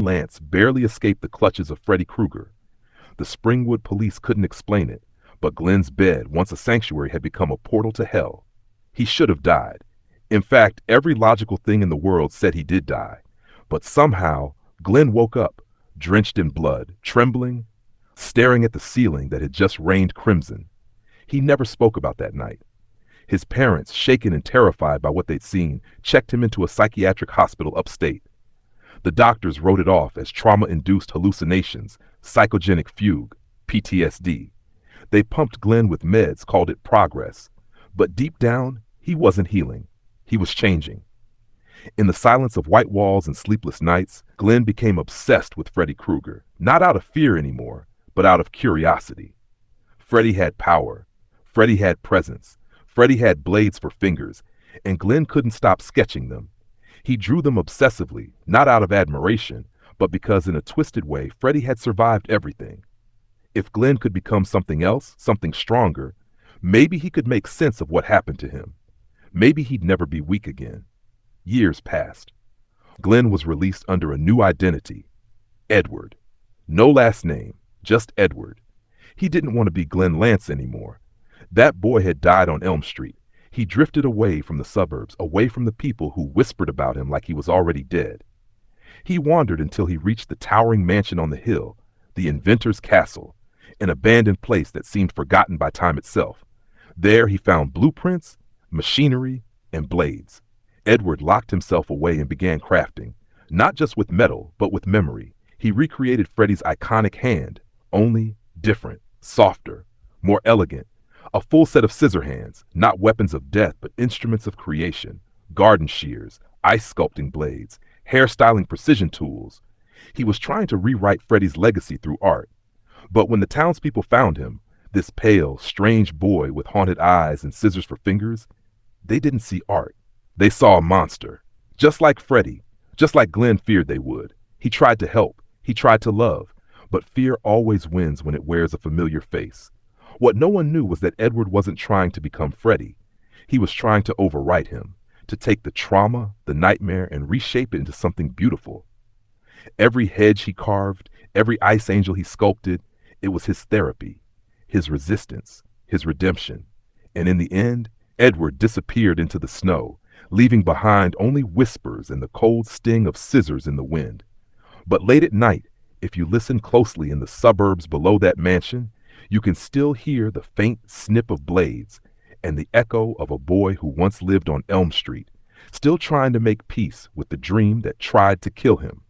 Lance barely escaped the clutches of Freddy Krueger. The Springwood police couldn't explain it, but Glenn's bed, once a sanctuary, had become a portal to hell. He should have died. In fact, every logical thing in the world said he did die. But somehow, Glenn woke up, drenched in blood, trembling, staring at the ceiling that had just rained crimson. He never spoke about that night. His parents, shaken and terrified by what they'd seen, checked him into a psychiatric hospital upstate. The doctors wrote it off as trauma-induced hallucinations, psychogenic fugue, PTSD. They pumped Glenn with meds, called it progress. But deep down, he wasn't healing. He was changing. In the silence of white walls and sleepless nights, Glenn became obsessed with Freddy Krueger, not out of fear anymore, but out of curiosity. Freddy had power. Freddy had presence. Freddy had blades for fingers, and Glenn couldn't stop sketching them. He drew them obsessively, not out of admiration, but because in a twisted way, Freddy had survived everything. If Glenn could become something else, something stronger, maybe he could make sense of what happened to him. Maybe he'd never be weak again. Years passed. Glenn was released under a new identity, Edward. No last name, just Edward. He didn't want to be Glenn Lance anymore. That boy had died on Elm Street. He drifted away from the suburbs, away from the people who whispered about him like he was already dead. He wandered until he reached the towering mansion on the hill, the inventor's castle, an abandoned place that seemed forgotten by time itself. There he found blueprints, machinery, and blades. Edward locked himself away and began crafting, not just with metal, but with memory. He recreated Freddy's iconic hand, only different, softer, more elegant. A full set of Scissorhands, not weapons of death, but instruments of creation, garden shears, ice sculpting blades, hairstyling precision tools. He was trying to rewrite Freddy's legacy through art. But when the townspeople found him, this pale, strange boy with haunted eyes and scissors for fingers, they didn't see art. They saw a monster. Just like Freddy, just like Glenn feared they would. He tried to help. He tried to love. But fear always wins when it wears a familiar face. What no one knew was that Edward wasn't trying to become Freddy. He was trying to overwrite him, to take the trauma, the nightmare, and reshape it into something beautiful. Every hedge he carved, every ice angel he sculpted, it was his therapy, his resistance, his redemption. And in the end, Edward disappeared into the snow, leaving behind only whispers and the cold sting of scissors in the wind. But late at night, if you listen closely in the suburbs below that mansion, you can still hear the faint snip of blades and the echo of a boy who once lived on Elm Street, still trying to make peace with the dream that tried to kill him.